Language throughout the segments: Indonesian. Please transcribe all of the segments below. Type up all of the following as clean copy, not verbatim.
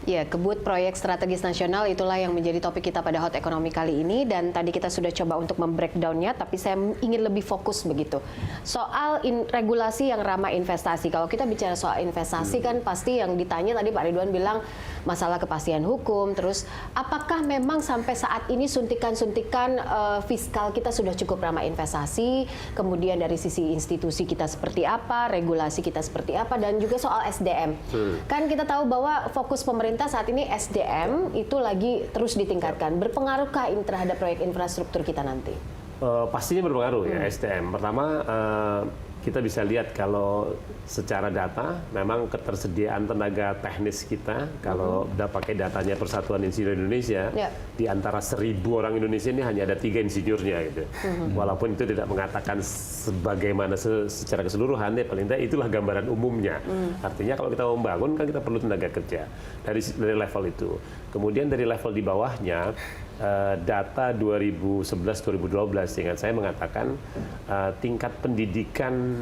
Ya, kebut proyek strategis nasional itulah yang menjadi topik kita pada Hot Ekonomi kali ini, dan tadi kita sudah coba untuk membreakdownnya, tapi saya ingin lebih fokus begitu. Soal regulasi yang ramah investasi. Kalau kita bicara soal investasi kan pasti yang ditanya tadi Pak Ridwan bilang masalah kepastian hukum, terus apakah memang sampai saat ini suntikan-suntikan fiskal kita sudah cukup ramah investasi, kemudian dari sisi institusi kita seperti apa, regulasi kita seperti apa, dan juga soal SDM. Kan kita tahu bahwa fokus pemerintah saat ini SDM itu lagi terus ditingkatkan. Berpengaruhkah ini terhadap proyek infrastruktur kita nanti? Pastinya berpengaruh ya SDM. Pertama kita bisa lihat kalau secara data memang ketersediaan tenaga teknis kita kalau udah pakai datanya Persatuan Insinyur Indonesia di antara 1.000 orang Indonesia ini hanya ada 3 insinyurnya gitu. Walaupun itu tidak mengatakan sebagaimana secara keseluruhan, ya paling tidak itulah gambaran umumnya. Artinya kalau kita mau membangun kan kita perlu tenaga kerja dari level itu. Kemudian dari level di bawahnya data 2011-2012 seingat saya mengatakan tingkat pendidikan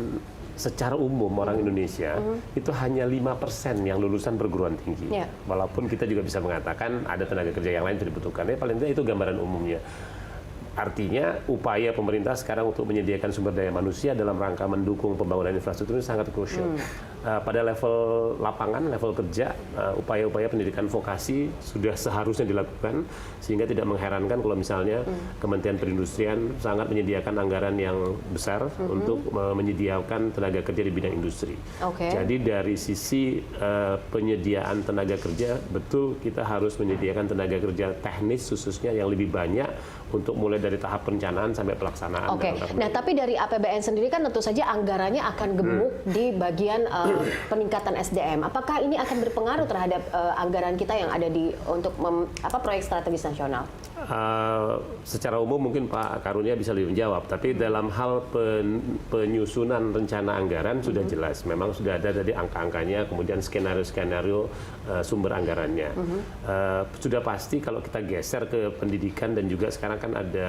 secara umum orang Indonesia itu hanya 5% yang lulusan perguruan tinggi. Walaupun kita juga bisa mengatakan ada tenaga kerja yang lain yang dibutuhkan. Paling tidak itu gambaran umumnya. Artinya upaya pemerintah sekarang untuk menyediakan sumber daya manusia dalam rangka mendukung pembangunan infrastruktur ini sangat krusial. Pada level lapangan, level kerja, upaya-upaya pendidikan vokasi sudah seharusnya dilakukan, sehingga tidak mengherankan kalau misalnya Kementerian Perindustrian sangat menyediakan anggaran yang besar untuk menyediakan tenaga kerja di bidang industri. Jadi dari sisi penyediaan tenaga kerja, betul kita harus menyediakan tenaga kerja teknis khususnya yang lebih banyak untuk mulai dari tahap perencanaan sampai pelaksanaan. Nah, tapi dari APBN sendiri kan tentu saja anggarannya akan gemuk di bagian peningkatan SDM. Apakah ini akan berpengaruh terhadap anggaran kita yang ada di untuk proyek strategis nasional? Secara umum mungkin Pak Karunia bisa lebih menjawab, tapi dalam hal penyusunan rencana anggaran sudah jelas, memang sudah ada dari angka-angkanya, kemudian skenario-skenario sumber anggarannya. Sudah pasti kalau kita geser ke pendidikan dan juga sekarang kan ada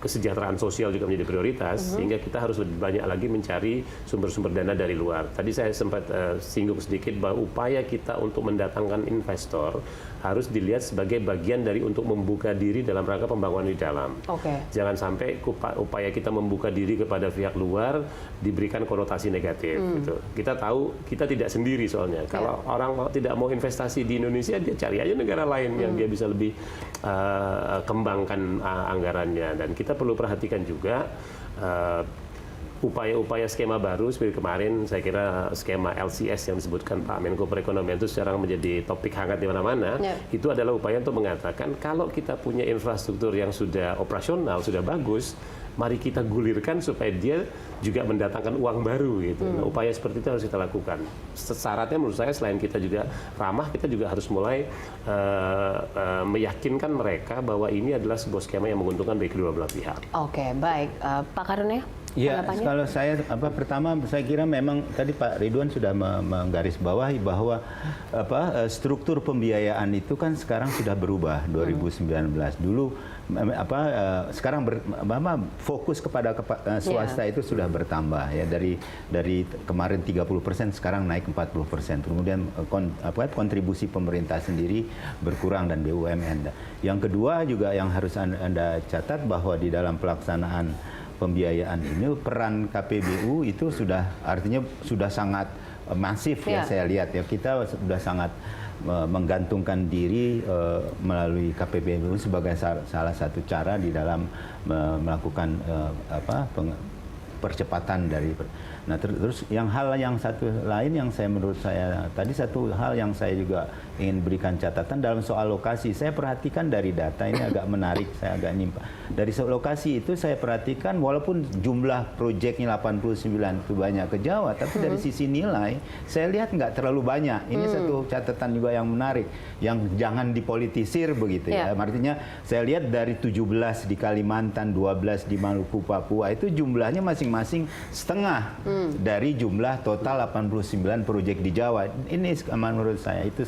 kesejahteraan sosial juga menjadi prioritas, sehingga kita harus lebih banyak lagi mencari sumber-sumber dana dari luar. Tadi saya sempat singgung sedikit bahwa upaya kita untuk mendatangkan investor harus dilihat sebagai bagian dari untuk membuka diri dalam rangka pembangunan di dalam. Jangan sampai upaya kita membuka diri kepada pihak luar diberikan konotasi negatif. Gitu. Kita tahu kita tidak sendiri soalnya. Kalau orang tidak mau investasi di Indonesia, dia cari aja negara lain yang dia bisa lebih kembangkan anggarannya. Dan kita perlu perhatikan juga upaya-upaya skema baru seperti kemarin, saya kira skema LCS yang disebutkan Pak Menko Perekonomian itu sekarang menjadi topik hangat di mana-mana. Itu adalah upaya untuk mengatakan kalau kita punya infrastruktur yang sudah operasional, sudah bagus, mari kita gulirkan supaya dia juga mendatangkan uang baru gitu. Nah, upaya seperti itu harus kita lakukan. Syaratnya menurut saya selain kita juga ramah, kita juga harus mulai meyakinkan mereka bahwa ini adalah sebuah skema yang menguntungkan bagi kedua belah pihak. Baik. Pak Karunia? Ya, kalau saya pertama saya kira memang tadi Pak Ridwan sudah menggarisbawahi bahwa struktur pembiayaan itu kan sekarang sudah berubah 2019. Dulu sekarang fokus kepada swasta itu sudah bertambah ya, dari kemarin 30% sekarang naik 40%. Kemudian kontribusi pemerintah sendiri berkurang dan BUMN. Yang kedua juga yang harus Anda catat bahwa di dalam pelaksanaan pembiayaan ini peran KPBU itu artinya sudah sangat masif ya, saya lihat ya, kita sudah sangat menggantungkan diri melalui KPBU sebagai salah satu cara di dalam melakukan percepatan dari. Nah terus hal yang satu lain yang menurut saya tadi, satu hal yang saya juga ingin berikan catatan dalam soal lokasi. Saya perhatikan dari data ini agak menarik, saya agak nyimpang. Dari lokasi itu saya perhatikan walaupun jumlah proyeknya 89 itu banyak ke Jawa, tapi dari sisi nilai saya lihat nggak terlalu banyak. Ini satu catatan juga yang menarik, yang jangan dipolitisir begitu ya. Artinya saya lihat dari 17 di Kalimantan, 12 di Maluku, Papua, itu jumlahnya masing-masing setengah dari jumlah total 89 proyek di Jawa. Ini menurut saya itu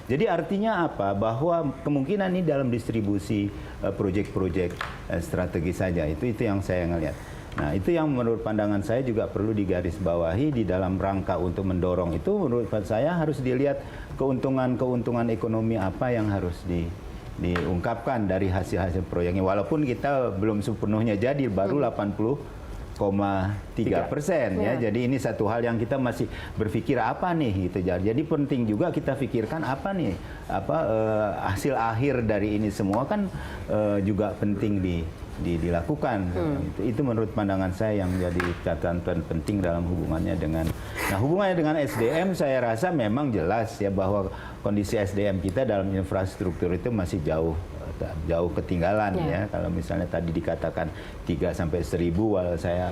jadi artinya apa? Bahwa kemungkinan ini dalam distribusi proyek-proyek strategi saja, itu yang saya ngelihat. Nah, itu yang menurut pandangan saya juga perlu digarisbawahi di dalam rangka untuk mendorong itu. Menurut saya harus dilihat keuntungan ekonomi apa yang harus diungkapkan dari hasil-hasil proyeknya. Walaupun kita belum sepenuhnya jadi, baru 80,3% ya. Jadi ini satu hal yang kita masih berpikir apa nih gitu. Jadi penting juga kita pikirkan apa nih hasil akhir dari ini semua kan juga penting dilakukan. Itu menurut pandangan saya yang jadi catatan penting dalam hubungannya dengan SDM. Saya rasa memang jelas ya bahwa kondisi SDM kita dalam infrastruktur itu masih jauh ketinggalan ya. Kalau misalnya tadi dikatakan 3 sampai 1000,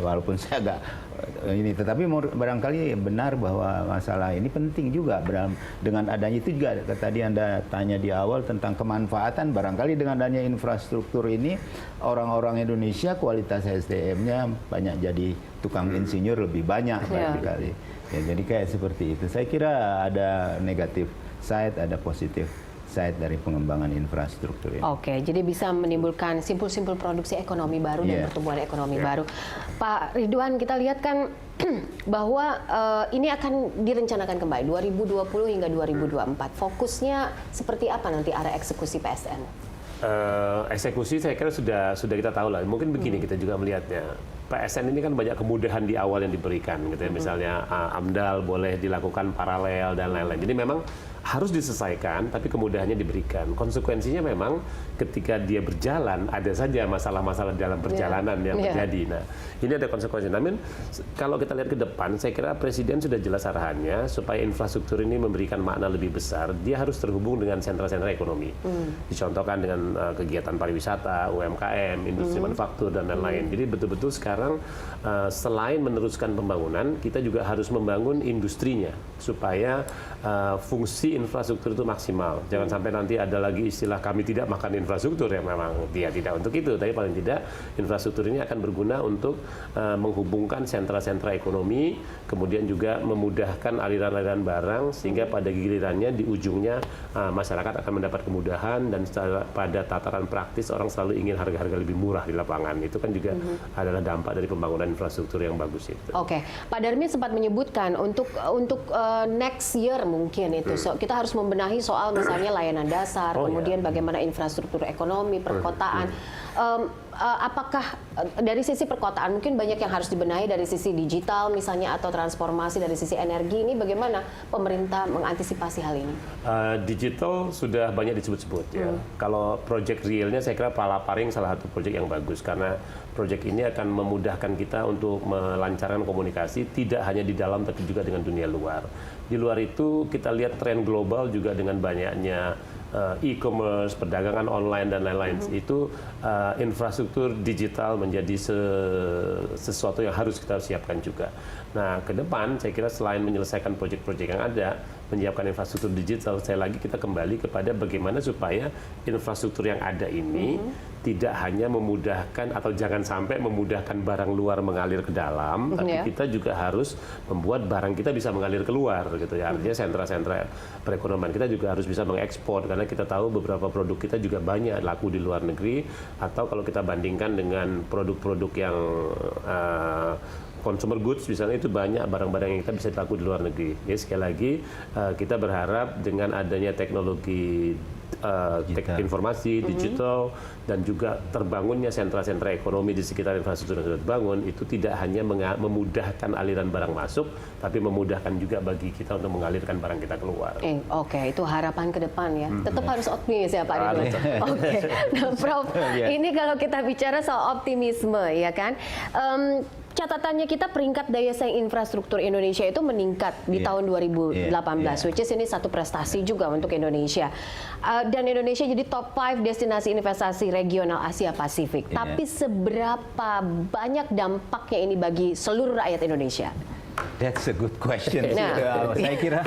walaupun saya agak ini, tetapi barangkali benar bahwa masalah ini penting juga dengan adanya itu juga. Tadi Anda tanya di awal tentang kemanfaatan, barangkali dengan adanya infrastruktur ini orang-orang Indonesia kualitas SDM-nya banyak jadi tukang insinyur lebih banyak barangkali. Ya, jadi kayak seperti itu. Saya kira ada negatif side, ada positif side dari pengembangan infrastruktur ini. Oke, jadi bisa menimbulkan simpul-simpul produksi ekonomi baru dan pertumbuhan ekonomi baru. Pak Ridwan, kita lihat kan bahwa ini akan direncanakan kembali 2020 hingga 2024. Fokusnya seperti apa nanti arah eksekusi PSN? Eksekusi saya kira sudah kita tahu lah. Mungkin begini kita juga melihatnya. PSN ini kan banyak kemudahan di awal yang diberikan, gitu ya. Misalnya AMDAL boleh dilakukan paralel dan lain-lain. Jadi memang harus diselesaikan, tapi kemudahannya diberikan. Konsekuensinya memang ketika dia berjalan, ada saja masalah-masalah dalam perjalanan yang terjadi. Nah, ini ada konsekuensi. Namun, kalau kita lihat ke depan, saya kira Presiden sudah jelas arahannya, supaya infrastruktur ini memberikan makna lebih besar, dia harus terhubung dengan sentra-sentra ekonomi. Dicontohkan dengan kegiatan pariwisata, UMKM, industri manufaktur, dan lain-lain. Jadi betul-betul sekarang, selain meneruskan pembangunan, kita juga harus membangun industrinya, supaya fungsi infrastruktur itu maksimal. Jangan sampai nanti ada lagi istilah kami tidak makan infrastruktur, yang memang dia tidak untuk itu, tapi paling tidak infrastruktur ini akan berguna untuk menghubungkan sentra-sentra ekonomi, kemudian juga memudahkan aliran-aliran barang, sehingga pada gilirannya di ujungnya masyarakat akan mendapat kemudahan, dan pada tataran praktis orang selalu ingin harga-harga lebih murah di lapangan. Itu kan juga adalah dampak dari pembangunan infrastruktur yang bagus itu. Oke, Pak Darmin sempat menyebutkan untuk next year mungkin itu kita harus membenahi soal misalnya layanan dasar, kemudian bagaimana infrastruktur ekonomi, perkotaan. Apakah dari sisi perkotaan mungkin banyak yang harus dibenahi dari sisi digital misalnya, atau transformasi dari sisi energi, ini bagaimana pemerintah mengantisipasi hal ini? Digital sudah banyak disebut-sebut ya. Kalau project realnya saya kira Palaparing salah satu project yang bagus, karena project ini akan memudahkan kita untuk melancarkan komunikasi tidak hanya di dalam tapi juga dengan dunia luar. Di luar itu kita lihat tren global juga dengan banyaknya e-commerce, perdagangan online dan lain-lain. Itu infrastruktur digital menjadi sesuatu yang harus kita siapkan juga. Nah, ke depan saya kira selain menyelesaikan proyek-proyek yang ada, menyiapkan infrastruktur digital, saya lagi kita kembali kepada bagaimana supaya infrastruktur yang ada ini tidak hanya memudahkan atau jangan sampai memudahkan barang luar mengalir ke dalam, tapi kita juga harus membuat barang kita bisa mengalir keluar, gitu ya. Artinya sentra-sentra perekonomian kita juga harus bisa mengekspor, karena kita tahu beberapa produk kita juga banyak laku di luar negeri, atau kalau kita bandingkan dengan produk-produk yang consumer goods misalnya, itu banyak barang-barang yang kita bisa laku di luar negeri. Jadi sekali lagi kita berharap dengan adanya teknologi informasi, digital, dan juga terbangunnya sentra-sentra ekonomi di sekitar infrastruktur yang sudah dibangun, itu tidak hanya memudahkan aliran barang masuk, tapi memudahkan juga bagi kita untuk mengalirkan barang kita keluar. Oke, itu harapan ke depan ya. Tetap harus optimis ya Pak Ridwan. Oke, nah, Prof, ini kalau kita bicara soal optimisme ya kan, catatannya kita peringkat daya saing infrastruktur Indonesia itu meningkat di tahun 2018, which is ini satu prestasi juga untuk Indonesia. Dan Indonesia jadi top 5 destinasi investasi regional Asia Pasifik. Tapi seberapa banyak dampaknya ini bagi seluruh rakyat Indonesia? That's a good question. Nah. Saya kira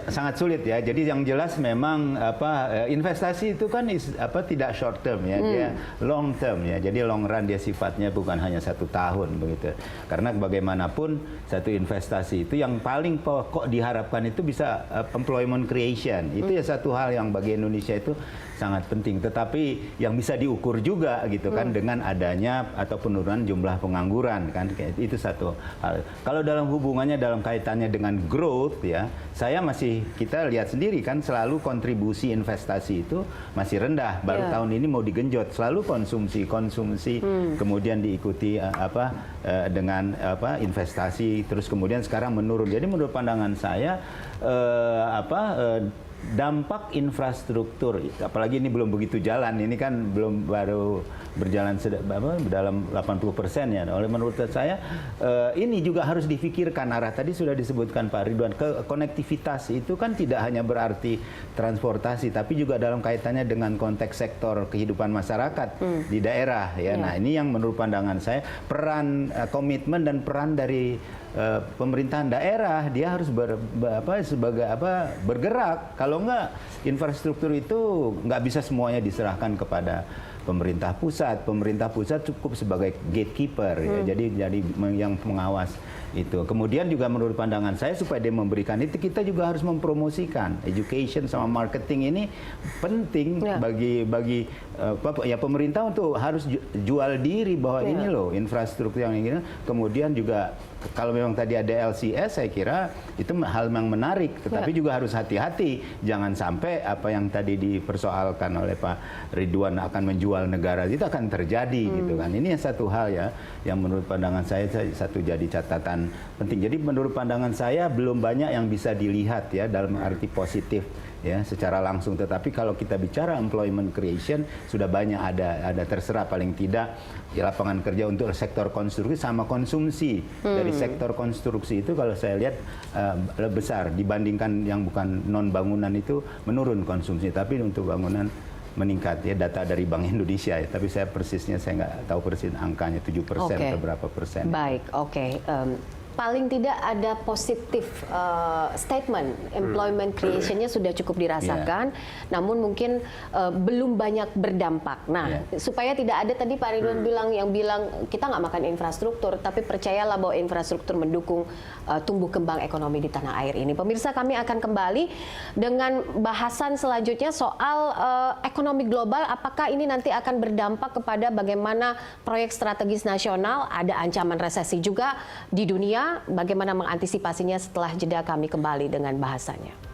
sangat sulit ya. Jadi yang jelas memang investasi itu kan tidak short term ya, dia long term ya. Jadi long run dia sifatnya bukan hanya 1 tahun begitu. Karena bagaimanapun satu investasi itu yang paling pokok diharapkan itu bisa employment creation. Itu ya satu hal yang bagi Indonesia itu sangat penting. Tetapi yang bisa diukur juga gitu kan dengan adanya atau penurunan jumlah pengangguran kan, itu satu hal. Kalau dalam hubungannya dalam kaitannya dengan growth ya, kita lihat sendiri kan selalu kontribusi investasi itu masih rendah. Baru tahun ini mau digenjot, selalu konsumsi kemudian diikuti dengan investasi, terus kemudian sekarang menurun. Jadi menurut pandangan saya dampak infrastruktur, apalagi ini belum begitu jalan, ini kan baru berjalan dalam 80% ya. Oleh menurut saya ini juga harus difikirkan arah tadi sudah disebutkan Pak Ridwan, konektivitas itu kan tidak hanya berarti transportasi, tapi juga dalam kaitannya dengan konteks sektor kehidupan masyarakat di daerah ya. Nah ini yang menurut pandangan saya peran komitmen dan peran dari pemerintahan daerah, dia harus bergerak. Kalau enggak, infrastruktur itu nggak bisa semuanya diserahkan kepada pemerintah pusat. Pemerintah pusat cukup sebagai gatekeeper ya, jadi yang pengawas itu. Kemudian juga menurut pandangan saya supaya dia memberikan itu, kita juga harus mempromosikan education sama marketing ini penting bagi pemerintah untuk harus jual diri bahwa ini loh infrastruktur yang ini. Kemudian juga kalau memang tadi ada LCS, saya kira itu hal yang menarik, tetapi juga harus hati-hati, jangan sampai apa yang tadi dipersoalkan oleh Pak Ridwan akan menjual negara itu akan terjadi gitu kan. Ini satu hal ya yang menurut pandangan saya satu jadi catatan penting. Jadi menurut pandangan saya belum banyak yang bisa dilihat ya dalam arti positif ya secara langsung, tetapi kalau kita bicara employment creation sudah banyak ada terserah paling tidak ya lapangan kerja untuk sektor konstruksi sama konsumsi. Dari sektor konstruksi itu kalau saya lihat lebih besar dibandingkan yang bukan non bangunan, itu menurun konsumsi, tapi untuk bangunan meningkat ya, data dari Bank Indonesia ya, tapi saya nggak tahu persis angkanya 7% atau berapa persen. Baik, oke. Paling tidak ada positif statement employment creation-nya sudah cukup dirasakan, namun mungkin belum banyak berdampak. Nah, supaya tidak ada tadi Pak Ridwan bilang kita nggak makan infrastruktur, tapi percayalah bahwa infrastruktur mendukung tumbuh kembang ekonomi di tanah air ini. Pemirsa, kami akan kembali dengan bahasan selanjutnya soal ekonomi global. Apakah ini nanti akan berdampak kepada bagaimana proyek strategis nasional? Ada ancaman resesi juga di dunia. Bagaimana mengantisipasinya? Setelah jeda kami kembali dengan bahasannya.